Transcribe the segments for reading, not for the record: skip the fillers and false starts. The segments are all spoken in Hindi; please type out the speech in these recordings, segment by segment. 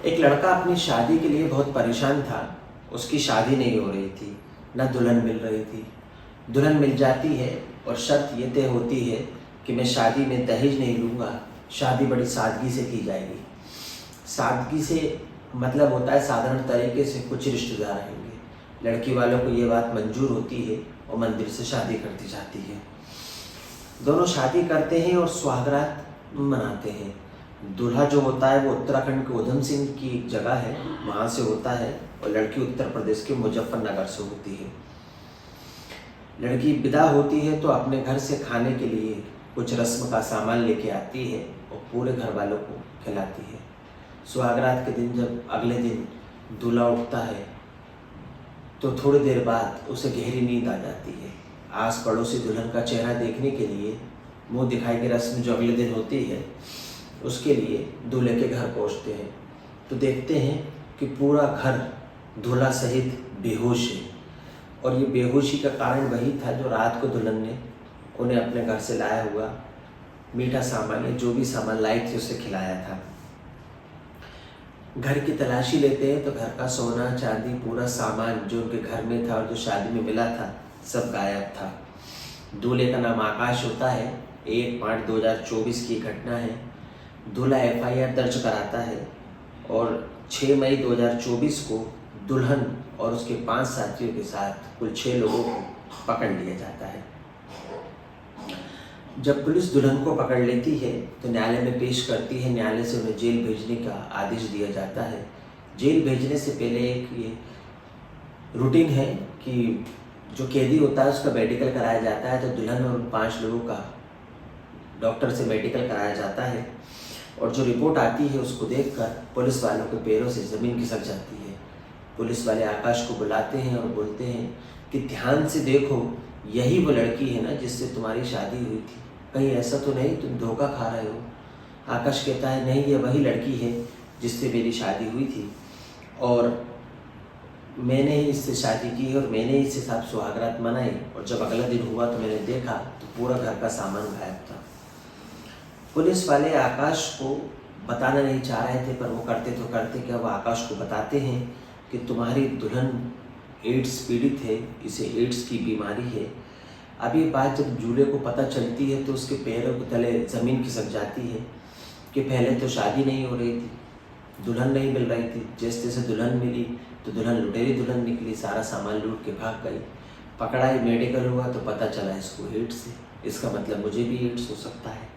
एक लड़का अपनी शादी के लिए बहुत परेशान था। उसकी शादी नहीं हो रही थी, ना दुल्हन मिल रही थी। दुल्हन मिल जाती है और शर्त ये तय होती है कि मैं शादी में दहेज नहीं लूँगा, शादी बड़ी सादगी से की जाएगी। सादगी से मतलब होता है साधारण तरीके से कुछ रिश्तेदार आएंगे। लड़की वालों को ये बात मंजूर होती है और मंदिर से शादी कर दी जाती है। दोनों शादी करते हैं और सुहागरात मनाते हैं। दूल्हा जो होता है वो उत्तराखंड के उधम सिंह की एक जगह है, वहाँ से होता है, और लड़की उत्तर प्रदेश के मुजफ्फरनगर से होती है। लड़की विदा होती है तो अपने घर से खाने के लिए कुछ रस्म का सामान लेके आती है और पूरे घर वालों को खिलाती है। सुहागरात के दिन जब अगले दिन दूल्हा उठता है तो थोड़ी देर बाद उसे गहरी नींद आ जाती है। आस पड़ोसी दुल्हन का चेहरा देखने के लिए मुंह दिखाई की रस्म जो अगले दिन होती है उसके लिए दूल्हे के घर पहुंचते हैं तो देखते हैं कि पूरा घर दूल्हा सहित बेहोश है। और ये बेहोशी का कारण वही था जो रात को दुल्हन ने उन्हें अपने घर से लाया हुआ मीठा सामान या जो भी सामान लाई थी उसे खिलाया था। घर की तलाशी लेते हैं तो घर का सोना चांदी पूरा सामान जो उनके घर में था और जो शादी में मिला था सब गायब था। दूल्हे का नाम आकाश होता है। 1/5/2024 की घटना है। दूल्हा FIR दर्ज कराता है और 6 मई 2024 को दुल्हन और उसके 5 साथियों के साथ कुल 6 लोगों को पकड़ लिया जाता है। जब पुलिस दुल्हन को पकड़ लेती है तो न्यायालय में पेश करती है। न्यायालय से उन्हें जेल भेजने का आदेश दिया जाता है। जेल भेजने से पहले एक ये रूटीन है कि जो कैदी होता है उसका मेडिकल कराया जाता है। तो दुल्हन और 5 लोगों का डॉक्टर से मेडिकल कराया जाता है और जो रिपोर्ट आती है उसको देखकर पुलिस वालों के पैरों से ज़मीन खिसक जाती है। पुलिस वाले आकाश को बुलाते हैं और बोलते हैं कि ध्यान से देखो, यही वो लड़की है ना जिससे तुम्हारी शादी हुई थी, कहीं ऐसा तो नहीं तुम धोखा खा रहे हो। आकाश कहता है नहीं, ये वही लड़की है जिससे मेरी शादी हुई थी और मैंने ही इससे शादी की और मैंने ही इसके साथ सुहागरात मनाई। और जब अगला दिन हुआ तो मैंने देखा तो पूरा घर का सामान गायब था। पुलिस वाले आकाश को बताना नहीं चाह रहे थे पर वो करते तो करते क्या, वो आकाश को बताते हैं कि तुम्हारी दुल्हन एड्स पीड़ित है, इसे एड्स की बीमारी है। अब ये बात जब दूल्हे को पता चलती है तो उसके पैरों के तले ज़मीन खिसक जाती है कि पहले तो शादी नहीं हो रही थी, दुल्हन नहीं मिल रही थी, जैसे जैसे दुल्हन मिली तो दुल्हन लुटेरी दुल्हन निकली, सारा सामान लूट के भाग गई। पकड़ाई, मेडिकल हुआ तो पता चला इसको एड्स है। इसका मतलब मुझे भी एड्स हो सकता है।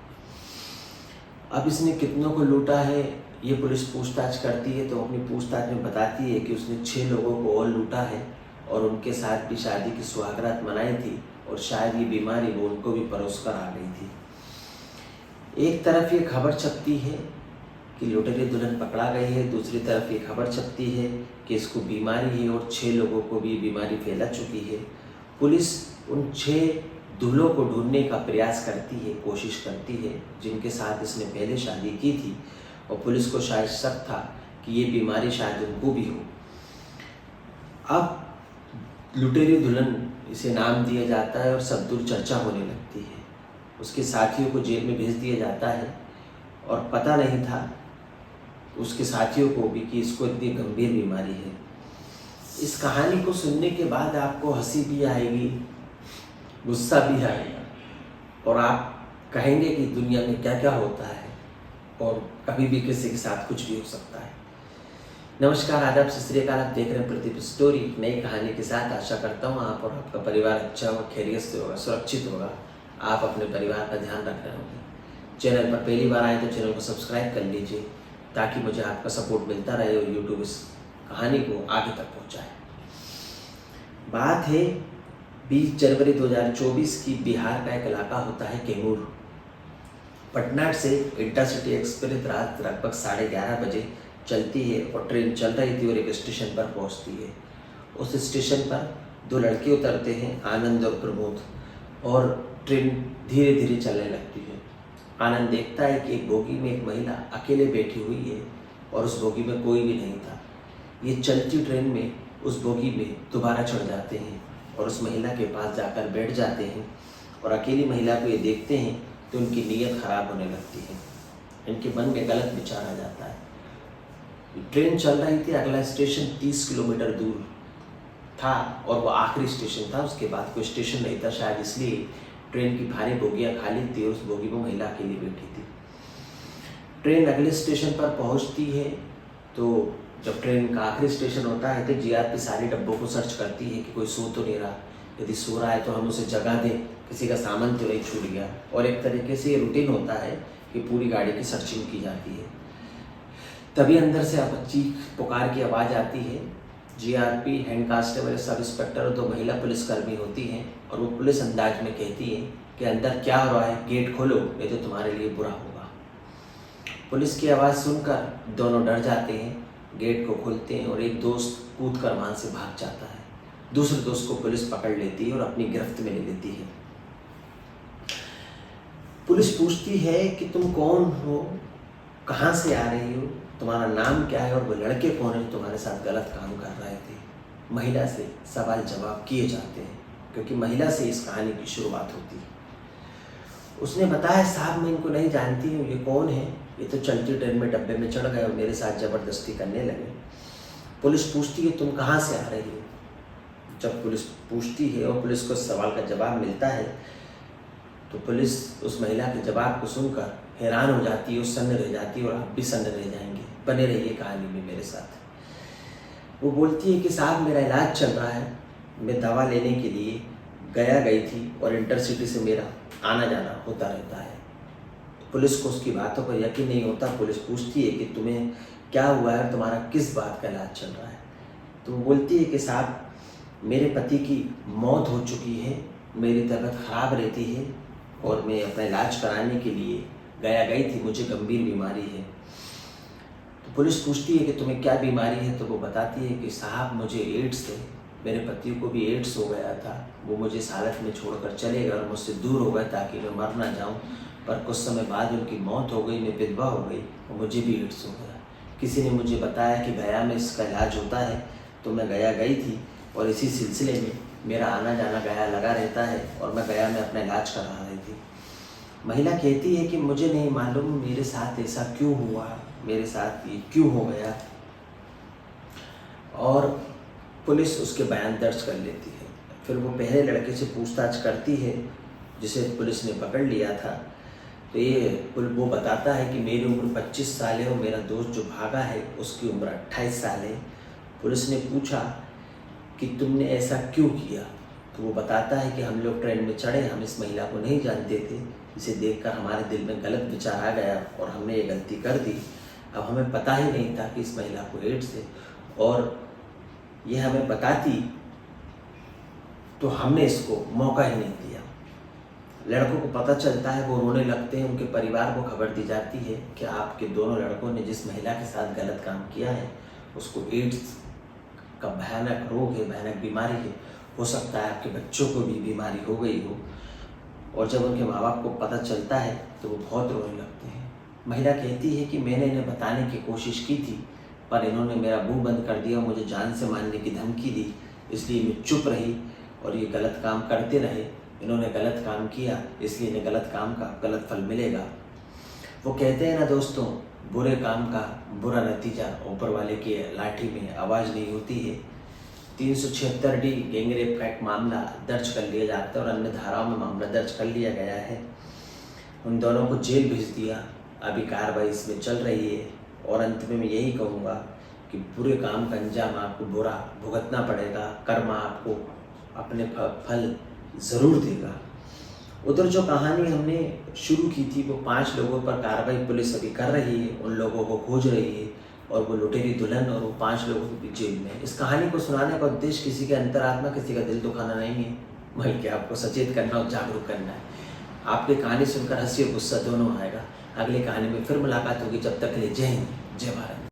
अब इसने कितनों को लूटा है ये पुलिस पूछताछ करती है तो अपनी पूछताछ में बताती है कि उसने 6 लोगों को और लूटा है और उनके साथ भी शादी की सुहागरात मनाई थी और शायद ये बीमारी वो उनको भी परोस कर आ गई थी। एक तरफ ये खबर छपती है कि लुटेरी दुल्हन पकड़ा गई है, दूसरी तरफ ये खबर छपती है कि इसको बीमारी है और 6 लोगों को भी बीमारी फैला चुकी है। पुलिस उन 6 दूल्हों को ढूंढने का प्रयास करती है, कोशिश करती है जिनके साथ इसने पहले शादी की थी और पुलिस को शायद शक था कि ये बीमारी शायद उनको भी हो। अब लुटेरी दुल्हन इसे नाम दिया जाता है और सब दूर चर्चा होने लगती है। उसके साथियों को जेल में भेज दिया जाता है और पता नहीं था उसके साथियों को भी कि इसको इतनी गंभीर बीमारी है। इस कहानी को सुनने के बाद आपको हंसी भी आएगी, गुस्सा भी आएगा और आप कहेंगे कि दुनिया में क्या क्या होता है और कभी भी किसी के साथ कुछ भी हो सकता है। नमस्कार, आदाब, सत श्री अकाल। आप देख रहे हैं प्रदीप स्टोरी, नई कहानी के साथ। आशा करता हूँ आप और आपका परिवार अच्छा होगा, खैरियत से होगा, सुरक्षित होगा। आप अपने परिवार का ध्यान रख रहे होंगे। चैनल पर पहली बार आए तो चैनल को सब्सक्राइब कर लीजिए ताकि मुझे आपका सपोर्ट मिलता रहे और यूट्यूब इस कहानी को आगे तक पहुँचाए। बात है 20 जनवरी 2024 की। बिहार का एक इलाका होता है कैमूर। पटना से इंटरसिटी एक्सप्रेस रात लगभग 11:30 बजे चलती है और ट्रेन चल रही थी और एक स्टेशन पर पहुंचती है। उस स्टेशन पर 2 लड़के उतरते हैं, आनंद और प्रमोद, और ट्रेन धीरे धीरे चलने लगती है। आनंद देखता है कि एक बोगी में एक महिला अकेले बैठी हुई है और उस बोगी में कोई भी नहीं था। ये चलती ट्रेन में उस बोगी में दोबारा चढ़ जाते हैं और उस महिला के पास जाकर बैठ जाते हैं और अकेली महिला को ये देखते हैं तो उनकी नीयत खराब होने लगती है। इनके मन में गलत विचार आ जाता है। ट्रेन चल रही थी, अगला स्टेशन 30 किलोमीटर दूर था और वो आखिरी स्टेशन था, उसके बाद कोई स्टेशन नहीं था, शायद इसलिए ट्रेन की भारी बोगियाँ खाली थी और उस बोगी में महिला अकेली बैठी थी। ट्रेन अगले स्टेशन पर पहुंचती है तो जब ट्रेन का आखिरी स्टेशन होता है तो जीआरपी सारे डब्बों को सर्च करती है कि कोई सो तो नहीं रहा, यदि सो रहा है तो हम उसे जगह दें, किसी का सामान तो नहीं छूट गया। और एक तरीके से ये रूटीन होता है कि पूरी गाड़ी की सर्चिंग की जाती है। तभी अंदर से अब चीख पुकार की आवाज़ आती है। GRP, head constable, sub inspector और 2 महिला पुलिसकर्मी होती हैं और वो पुलिस अंदाज में कहती हैं कि अंदर क्या हो रहा है, गेट खोलो नहीं तो तुम्हारे लिए बुरा होगा। पुलिस की आवाज़ सुनकर दोनों डर जाते हैं, गेट को खोलते हैं और एक दोस्त कूद कर वहाँ से भाग जाता है। दूसरे दोस्त को पुलिस पकड़ लेती है और अपनी गिरफ्त में ले लेती है। पुलिस पूछती है कि तुम कौन हो, कहाँ से आ रही हो, तुम्हारा नाम क्या है और वो लड़के कौन है जो तुम्हारे साथ गलत काम कर रहे थे। महिला से सवाल जवाब किए जाते हैं क्योंकि महिला से इस कहानी की शुरुआत होती है। उसने बताया, साहब मैं इनको नहीं जानती हूँ, ये कौन है, ये तो चलती ट्रेन में डब्बे में चढ़ गए और मेरे साथ ज़बरदस्ती करने लगे। पुलिस पूछती है तुम कहाँ से आ रही हो। जब पुलिस पूछती है और पुलिस को सवाल का जवाब मिलता है तो पुलिस उस महिला के जवाब को सुनकर हैरान हो जाती है और सन्न रह जाती है और आप भी सन्न रह जाएंगे। बने रहिए कहानी में मेरे साथ। वो बोलती है कि साहब मेरा इलाज चल रहा है, मैं दवा लेने के लिए गया गई थी और इंटरसिटी से मेरा आना जाना होता रहता है। पुलिस को उसकी बातों पर यकीन नहीं होता। पुलिस पूछती है कि तुम्हें क्या हुआ है और तुम्हारा किस बात का इलाज चल रहा है। तो वो बोलती है कि साहब मेरे पति की मौत हो चुकी है, मेरी तबीयत ख़राब रहती है और मैं अपना इलाज कराने के लिए गई थी, मुझे गंभीर बीमारी है। तो पुलिस पूछती है कि तुम्हें क्या बीमारी है। तो वो बताती है कि साहब मुझे एड्स है, मेरे पति को भी एड्स हो गया था, वो मुझे इस हालत में छोड़कर चले गए और मुझसे दूर हो गए ताकि मैं मर ना जाऊं, पर कुछ समय बाद उनकी मौत हो गई, मैं विधवा हो गई और मुझे भी एड्स हो गया। किसी ने मुझे बताया कि गया में इसका इलाज होता है तो मैं गई थी और इसी सिलसिले में मेरा आना जाना गया लगा रहता है और मैं गया में अपना इलाज करा रही थी। महिला कहती है कि मुझे नहीं मालूम मेरे साथ ऐसा क्यों हुआ, मेरे साथ ये क्यों हो गया। और पुलिस उसके बयान दर्ज कर लेती है। फिर वो पहले लड़के से पूछताछ करती है जिसे पुलिस ने पकड़ लिया था। तो वो बताता है कि मेरी उम्र 25 साल है और मेरा दोस्त जो भागा है उसकी उम्र 28 साल है। पुलिस ने पूछा कि तुमने ऐसा क्यों किया। तो वो बताता है कि हम लोग ट्रेन में चढ़े, हम इस महिला को नहीं जानते थे, इसे देखकर हमारे दिल में गलत विचार आ गया और हमने ये गलती कर दी। अब हमें पता ही नहीं था कि इस महिला को एड्स है और ये हमें बताती तो हमने इसको मौका ही नहीं दिया। लड़कों को पता चलता है, वो रोने लगते हैं। उनके परिवार को खबर दी जाती है कि आपके दोनों लड़कों ने जिस महिला के साथ गलत काम किया है उसको एड्स का भयानक रोग है, भयानक बीमारी है, हो सकता है आपके बच्चों को भी बीमारी हो गई हो। और जब उनके माँ बाप को पता चलता है तो वो बहुत रोने लगते हैं। महिला कहती है कि मैंने इन्हें बताने की कोशिश की थी पर इन्होंने मेरा मुंह बंद कर दिया, मुझे जान से मारने की धमकी दी, इसलिए मैं चुप रही और ये गलत काम करते रहे। इन्होंने गलत काम किया इसलिए इन्हें गलत काम का गलत फल मिलेगा। वो कहते हैं ना दोस्तों, बुरे काम का बुरा नतीजा ऊपर वाले की लाठी में आवाज़ नहीं होती है। 376D गैंगरेप का एक मामला दर्ज कर लिया जाता है और अन्य धाराओं में मामला दर्ज कर लिया गया है। उन दोनों को जेल भेज दिया, अभी कार्रवाई इसमें चल रही है। और अंत में मैं यही कहूँगा कि बुरे काम का अंजाम आपको बुरा भुगतना पड़ेगा, कर्म आपको अपने फल ज़रूर देगा। उधर जो कहानी हमने शुरू की थी वो 5 लोगों पर कार्रवाई पुलिस अभी कर रही है, उन लोगों को खोज रही है और वो लुटेरी दुल्हन और वो 5 लोगों की जेल में। इस कहानी को सुनाने का उद्देश्य किसी के अंतरात्मा, किसी का दिल दुखाना नहीं है, बल्कि आपको सचेत करना और जागरूक करना है। आपकी कहानी सुनकर हंसी और गुस्सा दोनों आएगा। अगली कहानी में फिर मुलाकात होगी। जब तक के लिए जय हिंद, जय भारत।